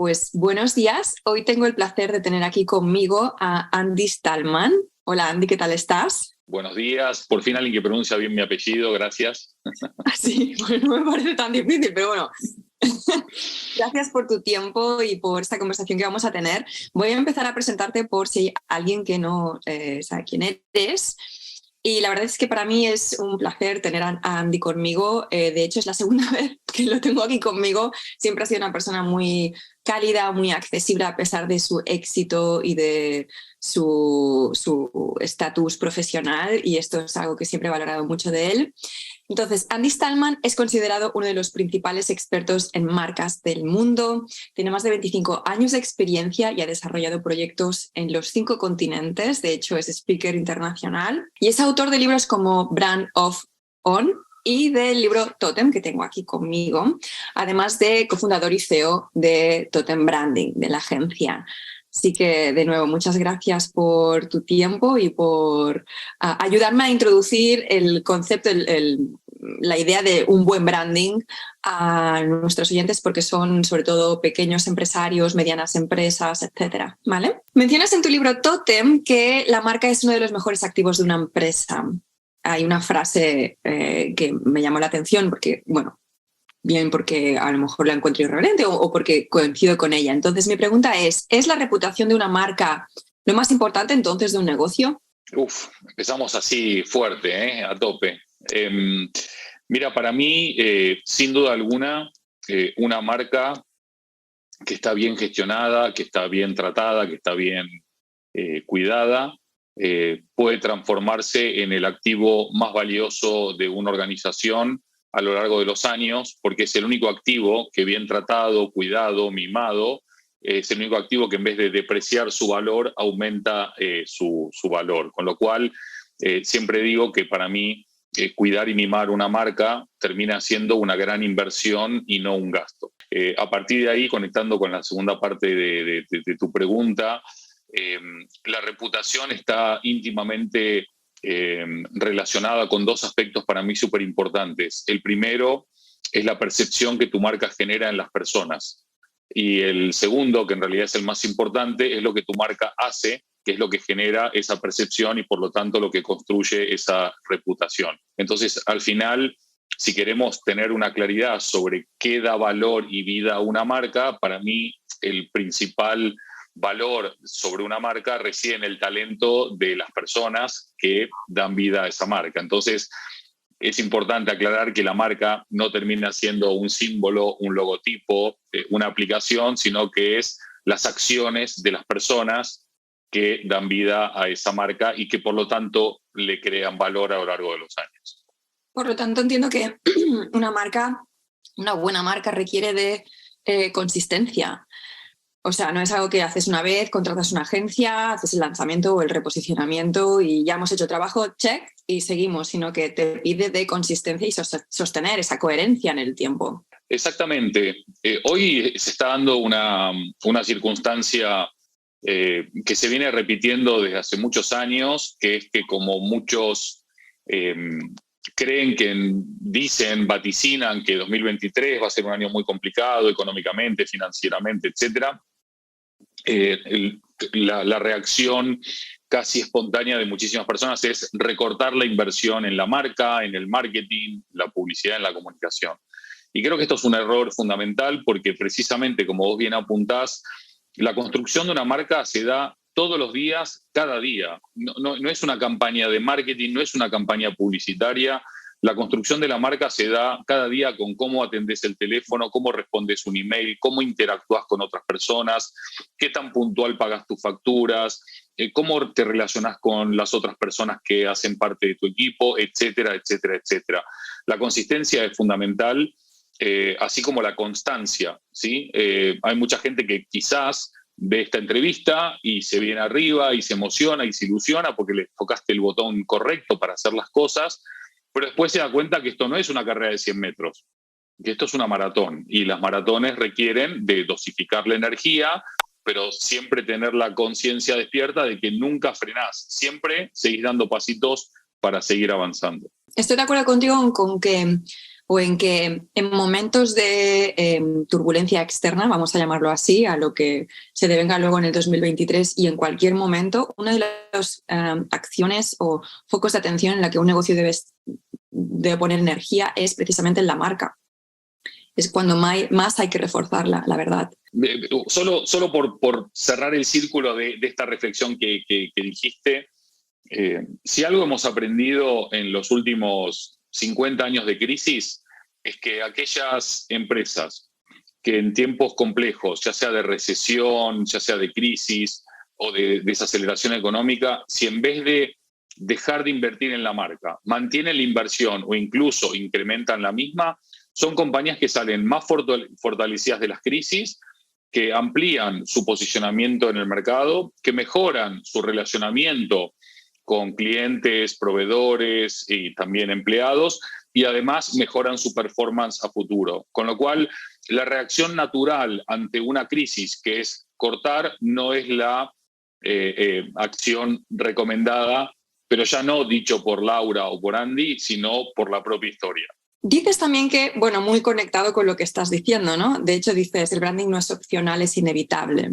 pues buenos días. Hoy tengo el placer de tener aquí conmigo a Andy Stallman. Hola Andy, ¿qué tal estás? Buenos días. Por fin alguien que pronuncia bien mi apellido, gracias. Sí, bueno, no me parece tan difícil, pero bueno. Gracias por tu tiempo y por esta conversación que vamos a tener. Voy a empezar a presentarte por si hay alguien que no sabe quién eres. Y la verdad es que para mí es un placer tener a Andy conmigo. De hecho, es la segunda vez que lo tengo aquí conmigo. Siempre ha sido una persona muy cálida, muy accesible a pesar de su éxito y de su estatus profesional. Y esto es algo que siempre he valorado mucho de él. Entonces, Andy Stallman es considerado uno de los principales expertos en marcas del mundo. Tiene más de 25 años de experiencia y ha desarrollado proyectos en los 5 continentes. De hecho, es speaker internacional y es autor de libros como Brand of On y del libro Totem, que tengo aquí conmigo, además de cofundador y CEO de Totem Branding, de la agencia. Así que, de nuevo, muchas gracias por tu tiempo y por ayudarme a introducir el concepto, la idea de un buen branding a nuestros oyentes, porque son sobre todo pequeños empresarios, medianas empresas, etcétera, ¿vale? Mencionas en tu libro Totem que la marca es uno de los mejores activos de una empresa. Hay una frase que me llamó la atención porque, bueno, bien porque a lo mejor la encuentro irreverente o porque coincido con ella. Entonces mi pregunta ¿es la reputación de una marca lo más importante entonces de un negocio? Empezamos así fuerte, a tope. Mira, para mí, sin duda alguna, una marca que está bien gestionada, que está bien tratada, que está bien cuidada, puede transformarse en el activo más valioso de una organización a lo largo de los años, porque es el único activo que bien tratado, cuidado, mimado, es el único activo que en vez de depreciar su valor, aumenta su valor. Con lo cual, siempre digo que para mí cuidar y mimar una marca termina siendo una gran inversión y no un gasto. A partir de ahí, conectando con la segunda parte de tu pregunta, la reputación está íntimamente relacionada con 2 aspectos para mí súper importantes. El primero es la percepción que tu marca genera en las personas. Y el segundo, que en realidad es el más importante, es lo que tu marca hace, que es lo que genera esa percepción y por lo tanto lo que construye esa reputación. Entonces, al final, si queremos tener una claridad sobre qué da valor y vida a una marca, para mí el principal valor sobre una marca reside en el talento de las personas que dan vida a esa marca. Entonces, es importante aclarar que la marca no termina siendo un símbolo, un logotipo, una aplicación, sino que es las acciones de las personas que dan vida a esa marca y que por lo tanto le crean valor a lo largo de los años. Por lo tanto, entiendo que una buena marca requiere de consistencia. O sea, no es algo que haces una vez, contratas una agencia, haces el lanzamiento o el reposicionamiento y ya hemos hecho trabajo, check, y seguimos, sino que te pide de consistencia y sostener esa coherencia en el tiempo. Exactamente. Hoy se está dando una circunstancia que se viene repitiendo desde hace muchos años, que es que como muchos creen dicen, vaticinan que 2023 va a ser un año muy complicado económicamente, financieramente, etcétera. La reacción casi espontánea de muchísimas personas es recortar la inversión en la marca, en el marketing, la publicidad, en la comunicación. Y creo que esto es un error fundamental porque precisamente, como vos bien apuntás, la construcción de una marca se da todos los días, cada día. No es una campaña de marketing, no es una campaña publicitaria. La construcción de la marca se da cada día con cómo atendés el teléfono, cómo respondes un email, cómo interactúas con otras personas, qué tan puntual pagas tus facturas, cómo te relacionás con las otras personas que hacen parte de tu equipo, etcétera, etcétera, etcétera. La consistencia es fundamental, así como la constancia, ¿sí? Hay mucha gente que quizás ve esta entrevista y se viene arriba y se emociona y se ilusiona porque le tocaste el botón correcto para hacer las cosas, pero después se da cuenta que esto no es una carrera de 100 metros, que esto es una maratón y las maratones requieren de dosificar la energía, pero siempre tener la conciencia despierta de que nunca frenás, siempre seguís dando pasitos para seguir avanzando. Estoy de acuerdo contigo con que o en que en momentos de turbulencia externa, vamos a llamarlo así, a lo que se devenga luego en el 2023 y en cualquier momento, una de las acciones o focos de atención en la que un negocio debe poner energía es precisamente en la marca. Es cuando más hay que reforzarla, la verdad. Solo por cerrar el círculo de esta reflexión que dijiste, si algo hemos aprendido en los últimos 50 años de crisis es que aquellas empresas que en tiempos complejos, ya sea de recesión, ya sea de crisis o de desaceleración económica, si en vez de dejar de invertir en la marca, mantienen la inversión o incluso incrementan la misma, son compañías que salen más fortalecidas de las crisis, que amplían su posicionamiento en el mercado, que mejoran su relacionamiento con clientes, proveedores y también empleados, y además mejoran su performance a futuro. Con lo cual, la reacción natural ante una crisis, que es cortar, no es la acción recomendada, pero ya no dicho por Laura o por Andy, sino por la propia historia. Dices también que, bueno, muy conectado con lo que estás diciendo, ¿no? De hecho, dices, el branding no es opcional, es inevitable.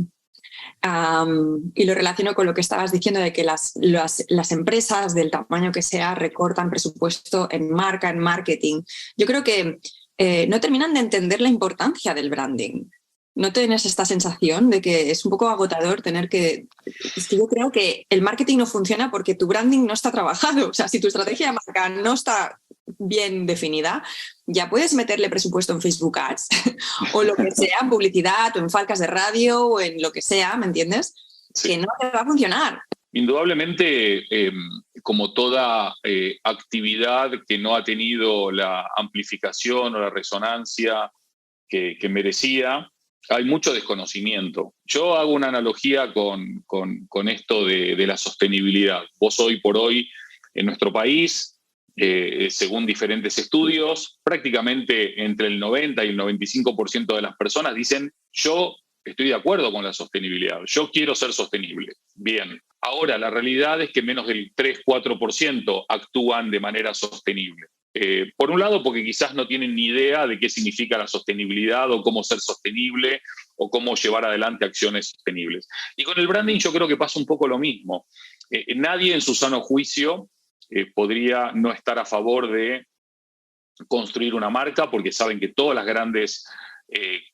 Y lo relaciono con lo que estabas diciendo de que las empresas del tamaño que sea recortan presupuesto en marca, en marketing. Yo creo que no terminan de entender la importancia del branding. ¿No tienes esta sensación de que es un poco agotador tener que... Es que yo creo que el marketing no funciona porque tu branding no está trabajado. O sea, si tu estrategia de marca no está bien definida, ya puedes meterle presupuesto en Facebook Ads o lo que sea, en publicidad o en falcas de radio o en lo que sea, ¿me entiendes? Sí. Que no te va a funcionar. Indudablemente, como toda actividad que no ha tenido la amplificación o la resonancia que merecía, hay mucho desconocimiento. Yo hago una analogía con esto de la sostenibilidad. Vos hoy por hoy en nuestro país, según diferentes estudios, prácticamente entre el 90 y el 95% de las personas dicen: yo estoy de acuerdo con la sostenibilidad, yo quiero ser sostenible. Bien, ahora la realidad es que menos del 3-4% actúan de manera sostenible. Por un lado, porque quizás no tienen ni idea de qué significa la sostenibilidad o cómo ser sostenible o cómo llevar adelante acciones sostenibles. Y con el branding yo creo que pasa un poco lo mismo. Nadie en su sano juicio podría no estar a favor de construir una marca, porque saben que todas las grandes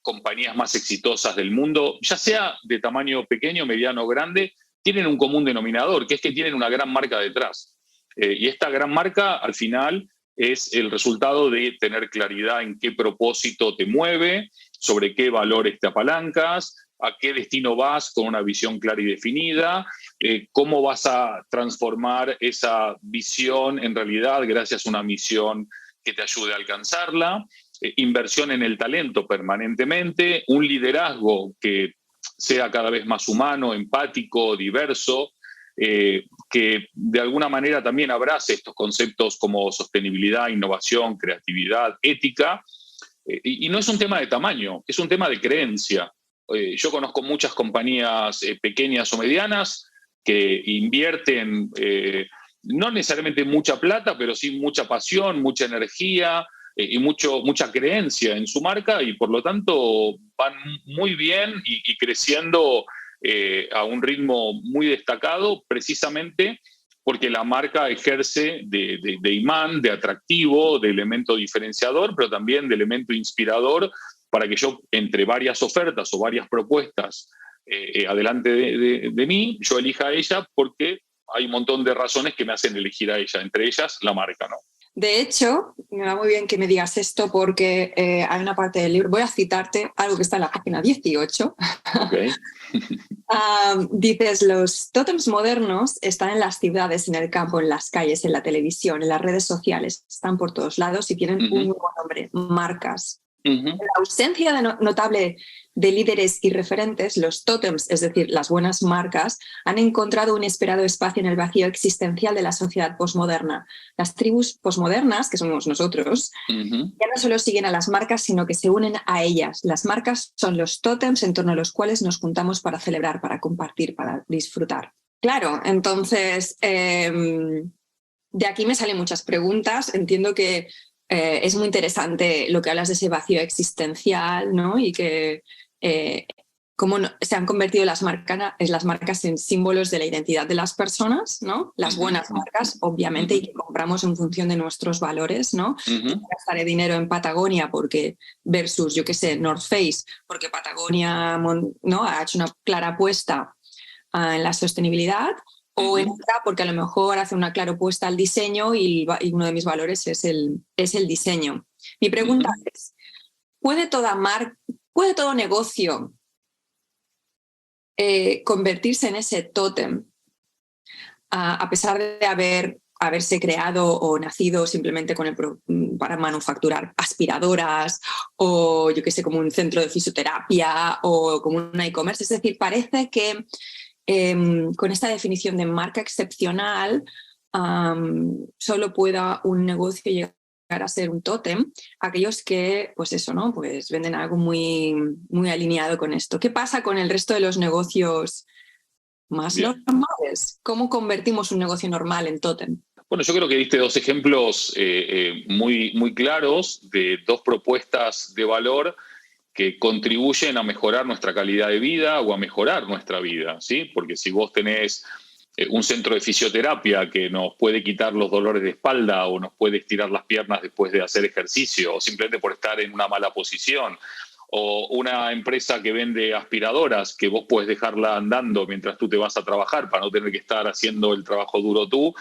compañías más exitosas del mundo, ya sea de tamaño pequeño, mediano o grande, tienen un común denominador, que es que tienen una gran marca detrás. Y esta gran marca, al final, es el resultado de tener claridad en qué propósito te mueve, sobre qué valores te apalancas, a qué destino vas con una visión clara y definida, cómo vas a transformar esa visión en realidad gracias a una misión que te ayude a alcanzarla, inversión en el talento permanentemente, un liderazgo que sea cada vez más humano, empático, diverso, que de alguna manera también abrace estos conceptos como sostenibilidad, innovación, creatividad, ética. Y no es un tema de tamaño, es un tema de creencia. Yo conozco muchas compañías pequeñas o medianas que invierten no necesariamente mucha plata, pero sí mucha pasión, mucha energía y mucha creencia en su marca, y por lo tanto van muy bien y creciendo a un ritmo muy destacado, precisamente porque la marca ejerce de imán, de atractivo, de elemento diferenciador, pero también de elemento inspirador, para que yo, entre varias ofertas o varias propuestas adelante de mí, yo elija a ella, porque hay un montón de razones que me hacen elegir a ella, entre ellas la marca, ¿no? De hecho, me va muy bien que me digas esto, porque hay una parte del libro, voy a citarte algo que está en la página 18. Okay. Dices, los tótems modernos están en las ciudades, en el campo, en las calles, en la televisión, en las redes sociales, están por todos lados y tienen un nuevo nombre: marcas. En la ausencia notable de líderes y referentes, los tótems, es decir, las buenas marcas, han encontrado un esperado espacio en el vacío existencial de la sociedad posmoderna. Las tribus posmodernas, que somos nosotros, ya no solo siguen a las marcas, sino que se unen a ellas. Las marcas son los tótems en torno a los cuales nos juntamos para celebrar, para compartir, para disfrutar. Claro, entonces, de aquí me salen muchas preguntas. Entiendo que es muy interesante lo que hablas de ese vacío existencial, ¿no? Y que cómo se han convertido las marcas en símbolos de la identidad de las personas, ¿no? Las buenas marcas, obviamente, y que compramos en función de nuestros valores, ¿no? Gastaré dinero en Patagonia porque versus, yo qué sé, North Face, porque Patagonia, ¿no? Ha hecho una clara apuesta en la sostenibilidad, o en otra porque a lo mejor hace una clara apuesta al diseño y uno de mis valores es el diseño. Mi pregunta es, ¿puede todo negocio convertirse en ese tótem a pesar de haberse creado o nacido simplemente para manufacturar aspiradoras o yo qué sé, como un centro de fisioterapia o como un e-commerce? Es decir, parece que con esta definición de marca excepcional solo pueda un negocio llegar a ser un tótem, aquellos que, pues eso, ¿no? Pues venden algo muy, muy alineado con esto. ¿Qué pasa con el resto de los negocios más normales? ¿Cómo convertimos un negocio normal en tótem? Bueno, yo creo que diste dos ejemplos muy, muy claros de dos propuestas de valor que contribuyen a mejorar nuestra calidad de vida o a mejorar nuestra vida, ¿sí? Porque si vos tenés un centro de fisioterapia que nos puede quitar los dolores de espalda o nos puede estirar las piernas después de hacer ejercicio o simplemente por estar en una mala posición, o una empresa que vende aspiradoras que vos podés dejarla andando mientras tú te vas a trabajar para no tener que estar haciendo el trabajo duro tú,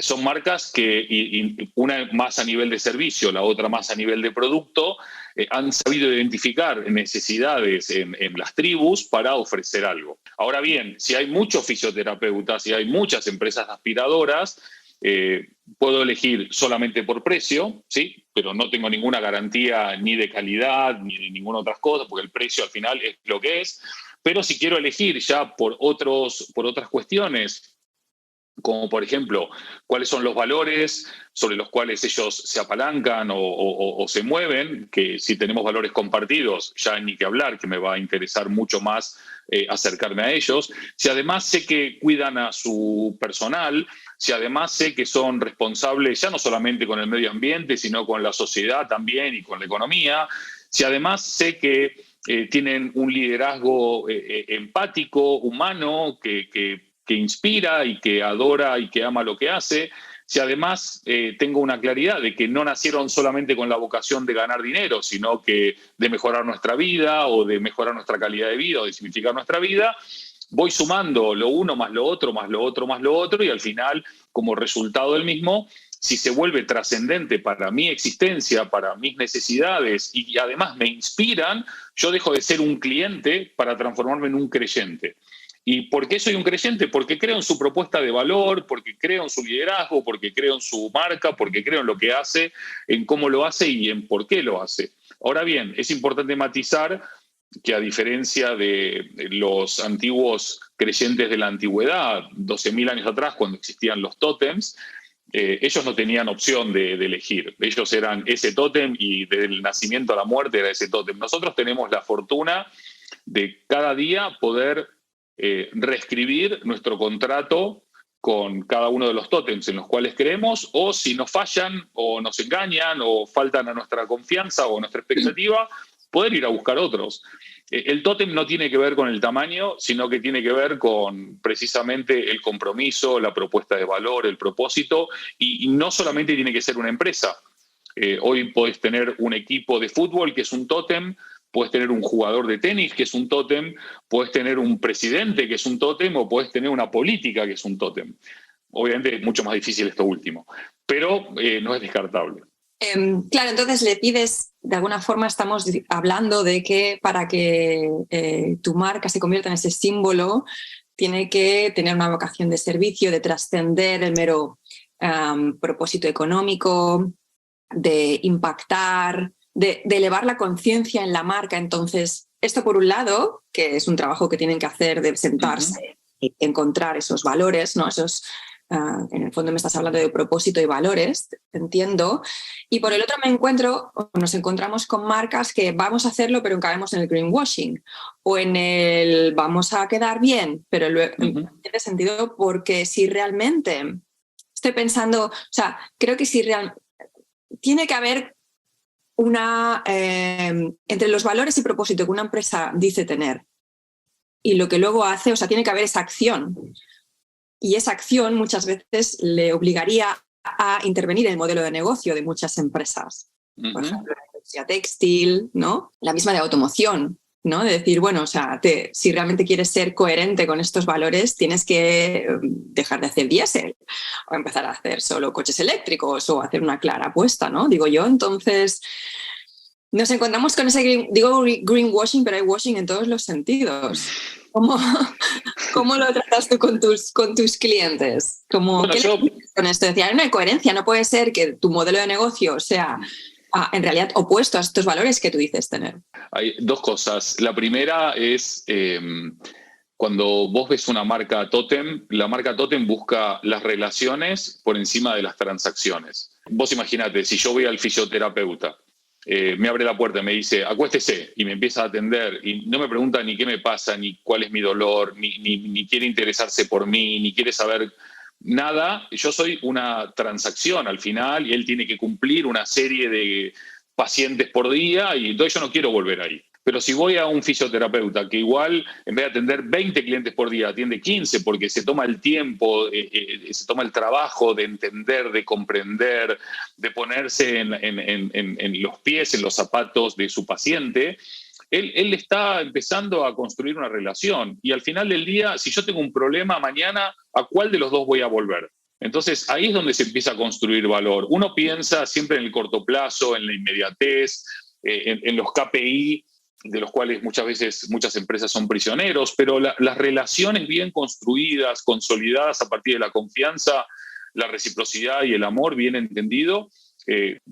son marcas que, y una más a nivel de servicio, la otra más a nivel de producto, han sabido identificar necesidades en las tribus para ofrecer algo. Ahora bien, si hay muchos fisioterapeutas, si hay muchas empresas aspiradoras, puedo elegir solamente por precio, ¿sí? Pero no tengo ninguna garantía ni de calidad ni de ninguna otra cosa, porque el precio al final es lo que es. Pero si quiero elegir ya por otras cuestiones, como por ejemplo, cuáles son los valores sobre los cuales ellos se apalancan o se mueven, que si tenemos valores compartidos, ya ni que hablar, que me va a interesar mucho más acercarme a ellos. Si además sé que cuidan a su personal, si además sé que son responsables ya no solamente con el medio ambiente, sino con la sociedad también y con la economía, si además sé que tienen un liderazgo empático, humano, que inspira y que adora y que ama lo que hace, si además tengo una claridad de que no nacieron solamente con la vocación de ganar dinero, sino que de mejorar nuestra vida o de mejorar nuestra calidad de vida o de simplificar nuestra vida, voy sumando lo uno más lo otro, más lo otro, más lo otro, y al final, como resultado del mismo, si se vuelve trascendente para mi existencia, para mis necesidades y además me inspiran, yo dejo de ser un cliente para transformarme en un creyente. ¿Y por qué soy un creyente? Porque creo en su propuesta de valor, porque creo en su liderazgo, porque creo en su marca, porque creo en lo que hace, en cómo lo hace y en por qué lo hace. Ahora bien, es importante matizar que a diferencia de los antiguos creyentes de la antigüedad, 12.000 años atrás, cuando existían los tótems, ellos no tenían opción de elegir. Ellos eran ese tótem y desde el nacimiento a la muerte era ese tótem. Nosotros tenemos la fortuna de cada día poder reescribir nuestro contrato con cada uno de los tótems en los cuales creemos, o si nos fallan o nos engañan o faltan a nuestra confianza o a nuestra expectativa, poder ir a buscar otros. El tótem no tiene que ver con el tamaño, sino que tiene que ver con precisamente el compromiso, la propuesta de valor, el propósito, y no solamente tiene que ser una empresa. Hoy podés tener un equipo de fútbol que es un tótem, puedes tener un jugador de tenis que es un tótem, puedes tener un presidente que es un tótem o puedes tener una política que es un tótem. Obviamente es mucho más difícil esto último, pero no es descartable. Claro, entonces le pides, de alguna forma estamos hablando de que para que tu marca se convierta en ese símbolo, tiene que tener una vocación de servicio, de trascender el mero propósito económico, de impactar, de elevar la conciencia en la marca. Entonces, esto por un lado, que es un trabajo que tienen que hacer de sentarse y encontrar esos valores, ¿no? Esos, en el fondo me estás hablando de propósito y valores, entiendo. Y por el otro nos encontramos con marcas que vamos a hacerlo, pero caemos en el greenwashing o en el vamos a quedar bien, pero luego tiene sentido porque si realmente estoy pensando, o sea, creo que si realmente tiene que haber entre los valores y propósito que una empresa dice tener y lo que luego hace, o sea, tiene que haber esa acción. Y esa acción muchas veces le obligaría a intervenir en el modelo de negocio de muchas empresas. Por ejemplo, la industria textil, ¿no? La misma de automoción, ¿no? De decir, bueno, o sea, si realmente quieres ser coherente con estos valores, tienes que dejar de hacer diésel o empezar a hacer solo coches eléctricos o hacer una clara apuesta, ¿no? Digo yo, entonces nos encontramos con ese, greenwashing, pero hay washing en todos los sentidos. ¿Cómo lo tratas tú con tus clientes? Bueno, ¿Qué le dices con esto? Decía, hay una coherencia, no puede ser que tu modelo de negocio sea en realidad opuesto a estos valores que tú dices tener. Hay dos cosas. La primera es cuando vos ves una marca tótem, la marca tótem busca las relaciones por encima de las transacciones. Vos imaginate, si yo voy al fisioterapeuta, me abre la puerta y me dice, acuéstese, y me empieza a atender, y no me pregunta ni qué me pasa, ni cuál es mi dolor, ni quiere interesarse por mí, ni quiere saber nada. Yo soy una transacción al final y él tiene que cumplir una serie de pacientes por día y entonces yo no quiero volver ahí. Pero si voy a un fisioterapeuta que igual en vez de atender 20 clientes por día atiende 15 porque se toma el tiempo, se toma el trabajo de entender, de comprender, de ponerse en los pies, en los zapatos de su paciente, él está empezando a construir una relación y al final del día, si yo tengo un problema mañana, ¿a cuál de los dos voy a volver? Entonces ahí es donde se empieza a construir valor. Uno piensa siempre en el corto plazo, en la inmediatez, en los KPI, de los cuales muchas veces muchas empresas son prisioneros, pero las relaciones bien construidas, consolidadas a partir de la confianza, la reciprocidad y el amor bien entendido,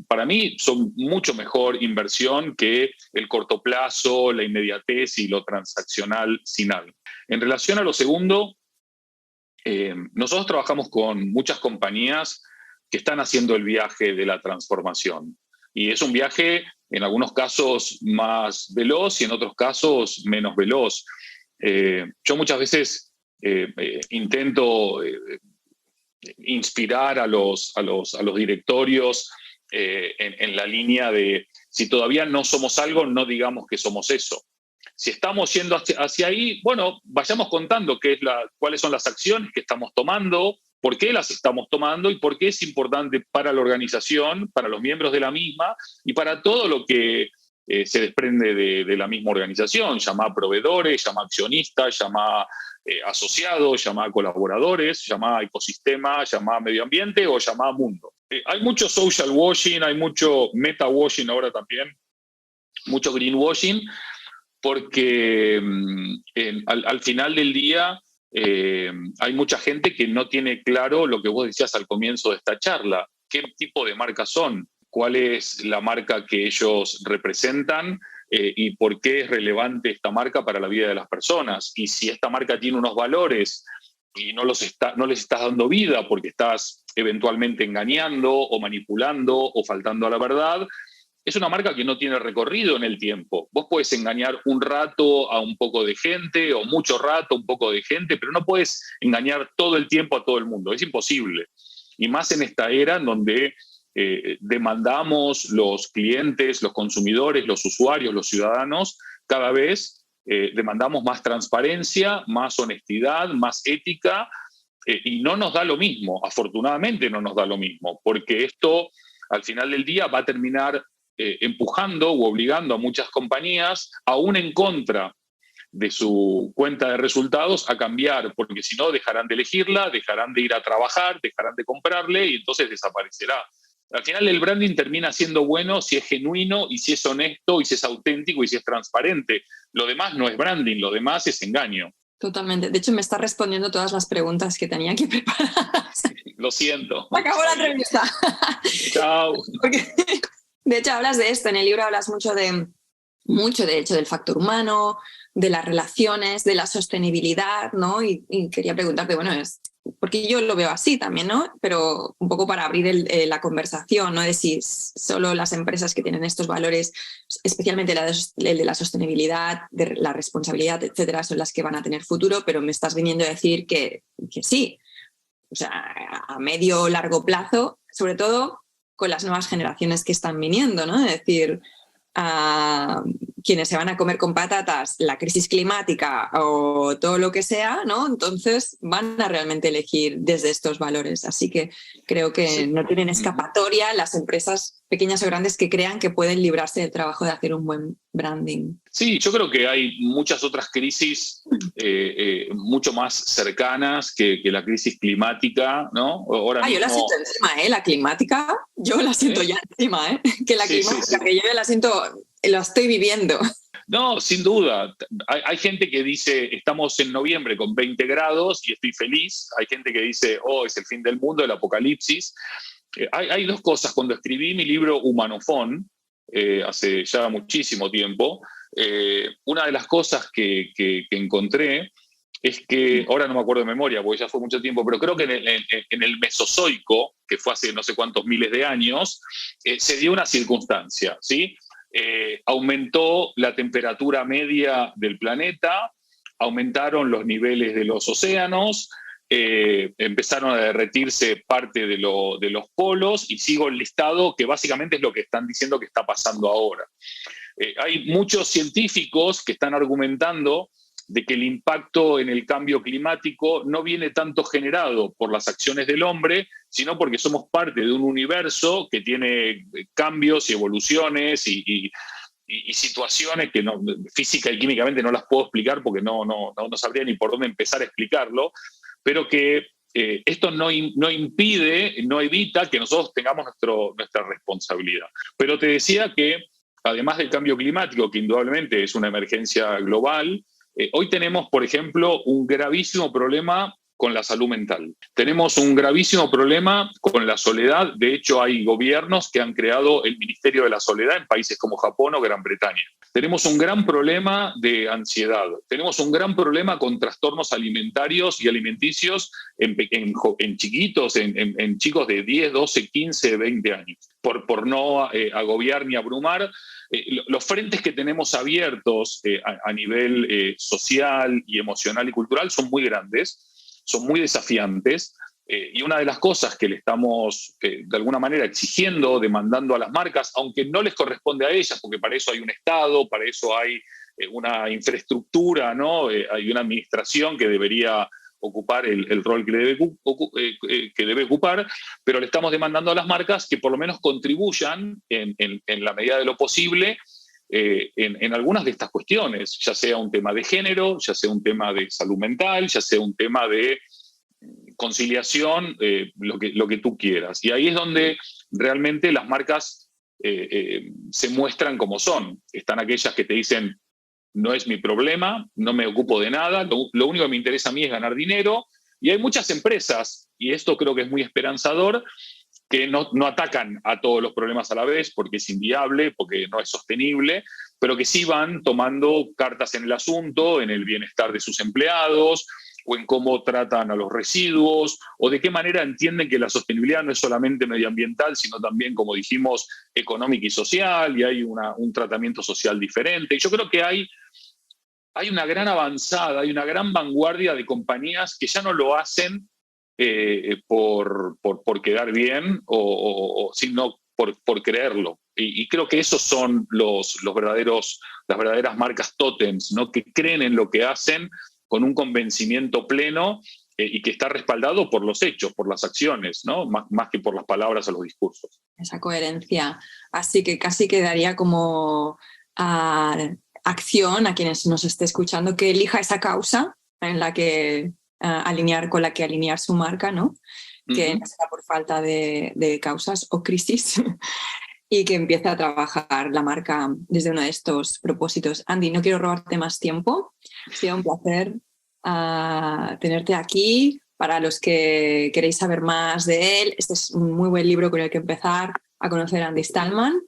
para mí son mucho mejor inversión que el corto plazo, la inmediatez y lo transaccional sin algo. En relación a lo segundo, nosotros trabajamos con muchas compañías que están haciendo el viaje de la transformación. Y es un viaje, en algunos casos, más veloz y en otros casos menos veloz. Yo muchas veces intento inspirar a los directorios en la línea de, si todavía no somos algo, no digamos que somos eso. Si estamos yendo hacia ahí, bueno, vayamos contando cuáles son las acciones que estamos tomando, por qué las estamos tomando y por qué es importante para la organización, para los miembros de la misma y para todo lo que se desprende de la misma organización. Llama proveedores, llama accionistas, llama asociados, llama colaboradores, llama ecosistema, llama medio ambiente o llama mundo. Hay mucho social washing, hay mucho meta washing ahora también, mucho greenwashing, porque al final del día hay mucha gente que no tiene claro lo que vos decías al comienzo de esta charla. ¿Qué tipo de marcas son? ¿Cuál es la marca que ellos representan? Y por qué es relevante esta marca para la vida de las personas. Y si esta marca tiene unos valores y no les estás dando vida porque estás eventualmente engañando o manipulando o faltando a la verdad, es una marca que no tiene recorrido en el tiempo. Vos podés engañar un rato a un poco de gente o mucho rato a un poco de gente, pero no podés engañar todo el tiempo a todo el mundo. Es imposible. Y más en esta era en donde demandamos los clientes, los consumidores, los usuarios, los ciudadanos, cada vez demandamos más transparencia, más honestidad, más ética, y no nos da lo mismo, afortunadamente no nos da lo mismo, porque esto al final del día va a terminar empujando u obligando a muchas compañías, aún en contra de su cuenta de resultados, a cambiar, porque si no dejarán de elegirla, dejarán de ir a trabajar, dejarán de comprarle y entonces desaparecerá. Al final el branding termina siendo bueno si es genuino y si es honesto y si es auténtico y si es transparente. Lo demás no es branding, lo demás es engaño. Totalmente. De hecho, me está respondiendo todas las preguntas que tenía aquí preparadas. Lo siento. Acabó la entrevista. Chao. Porque, de hecho, hablas de esto. En el libro hablas mucho de hecho, del factor humano, de las relaciones, de la sostenibilidad, ¿no? Y quería preguntarte, bueno, porque yo lo veo así también, ¿no? Pero un poco para abrir la conversación, ¿no? De si solo las empresas que tienen estos valores, especialmente el de la sostenibilidad, de la responsabilidad, etcétera, son las que van a tener futuro, pero me estás viniendo a decir que sí. O sea, a medio o largo plazo, sobre todo con las nuevas generaciones que están viniendo, ¿no? Es decir, quienes se van a comer con patatas la crisis climática o todo lo que sea, ¿no? Entonces van a realmente elegir desde estos valores. Así que creo que no tienen escapatoria las empresas pequeñas o grandes que crean que pueden librarse del trabajo de hacer un buen branding. Sí, yo creo que hay muchas otras crisis mucho más cercanas que la crisis climática, ¿no? Ahora yo la siento encima, ¿eh? La climática, yo la siento ya encima, ¿eh? Que la climática, que yo la siento, lo estoy viviendo. No, sin duda. Hay gente que dice, estamos en noviembre con 20 grados y estoy feliz. Hay gente que dice, es el fin del mundo, el apocalipsis. Hay dos cosas. Cuando escribí mi libro Humanofón, hace ya muchísimo tiempo, una de las cosas que encontré es que, ahora no me acuerdo de memoria porque ya fue mucho tiempo, pero creo que en el Mesozoico, que fue hace no sé cuántos miles de años, se dio una circunstancia, ¿sí? Aumentó la temperatura media del planeta, aumentaron los niveles de los océanos, empezaron a derretirse parte de los polos, y sigo el listado que básicamente es lo que están diciendo que está pasando ahora. Hay muchos científicos que están argumentando de que el impacto en el cambio climático no viene tanto generado por las acciones del hombre, sino porque somos parte de un universo que tiene cambios y evoluciones y situaciones que física y químicamente no las puedo explicar porque no sabría ni por dónde empezar a explicarlo, pero que esto no impide, no evita que nosotros tengamos nuestra responsabilidad. Pero te decía que, además del cambio climático, que indudablemente es una emergencia global, hoy tenemos, por ejemplo, un gravísimo problema con la salud mental. Tenemos un gravísimo problema con la soledad. De hecho, hay gobiernos que han creado el Ministerio de la Soledad en países como Japón o Gran Bretaña. Tenemos un gran problema de ansiedad. Tenemos un gran problema con trastornos alimentarios y alimenticios en chiquitos, en chicos de 10, 12, 15, 20 años. Por no agobiar ni abrumar, los frentes que tenemos abiertos a nivel social y emocional y cultural son muy grandes, son muy desafiantes, y una de las cosas que le estamos de alguna manera exigiendo, demandando a las marcas, aunque no les corresponde a ellas, porque para eso hay un Estado, para eso hay una infraestructura, ¿no? Hay una administración que debería ocupar el rol que debe ocupar, pero le estamos demandando a las marcas que por lo menos contribuyan en la medida de lo posible en algunas de estas cuestiones, ya sea un tema de género, ya sea un tema de salud mental, ya sea un tema de conciliación, lo que tú quieras. Y ahí es donde realmente las marcas se muestran como son. Están aquellas que te dicen, no es mi problema, no me ocupo de nada, lo único que me interesa a mí es ganar dinero. Y hay muchas empresas, y esto creo que es muy esperanzador, que no atacan a todos los problemas a la vez porque es inviable, porque no es sostenible, pero que sí van tomando cartas en el asunto, en el bienestar de sus empleados, o en cómo tratan a los residuos, o de qué manera entienden que la sostenibilidad no es solamente medioambiental, sino también, como dijimos, económica y social, y hay un tratamiento social diferente. Y yo creo que hay una gran avanzada, hay una gran vanguardia de compañías que ya no lo hacen por quedar bien, sino por creerlo. Y creo que esos son las verdaderas marcas tótems, ¿no? Que creen en lo que hacen con un convencimiento pleno y que está respaldado por los hechos, por las acciones, ¿no? Más que por las palabras o los discursos. Esa coherencia. Así que casi quedaría como acción a quienes nos esté escuchando que elija esa causa en la que con la que alinear su marca, ¿no? Que no sea por falta de causas o crisis y que empiece a trabajar la marca desde uno de estos propósitos. Andy, no quiero robarte más tiempo. Ha sido un placer tenerte aquí. Para los que queréis saber más de él, este es un muy buen libro con el que empezar a conocer a Andy Stallman.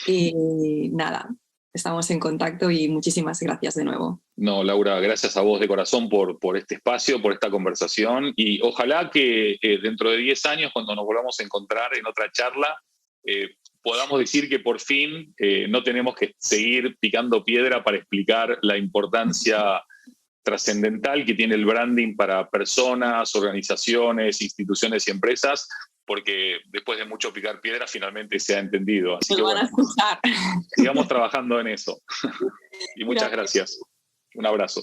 Y nada, estamos en contacto y muchísimas gracias de nuevo. No, Laura, gracias a vos de corazón por este espacio, por esta conversación, y ojalá que dentro de 10 años, cuando nos volvamos a encontrar en otra charla, podamos decir que por fin no tenemos que seguir picando piedra para explicar la importancia trascendental que tiene el branding para personas, organizaciones, instituciones y empresas, porque después de mucho picar piedra finalmente se ha entendido. Así que Lo van a escuchar. sigamos trabajando en eso. Y muchas gracias. Un abrazo.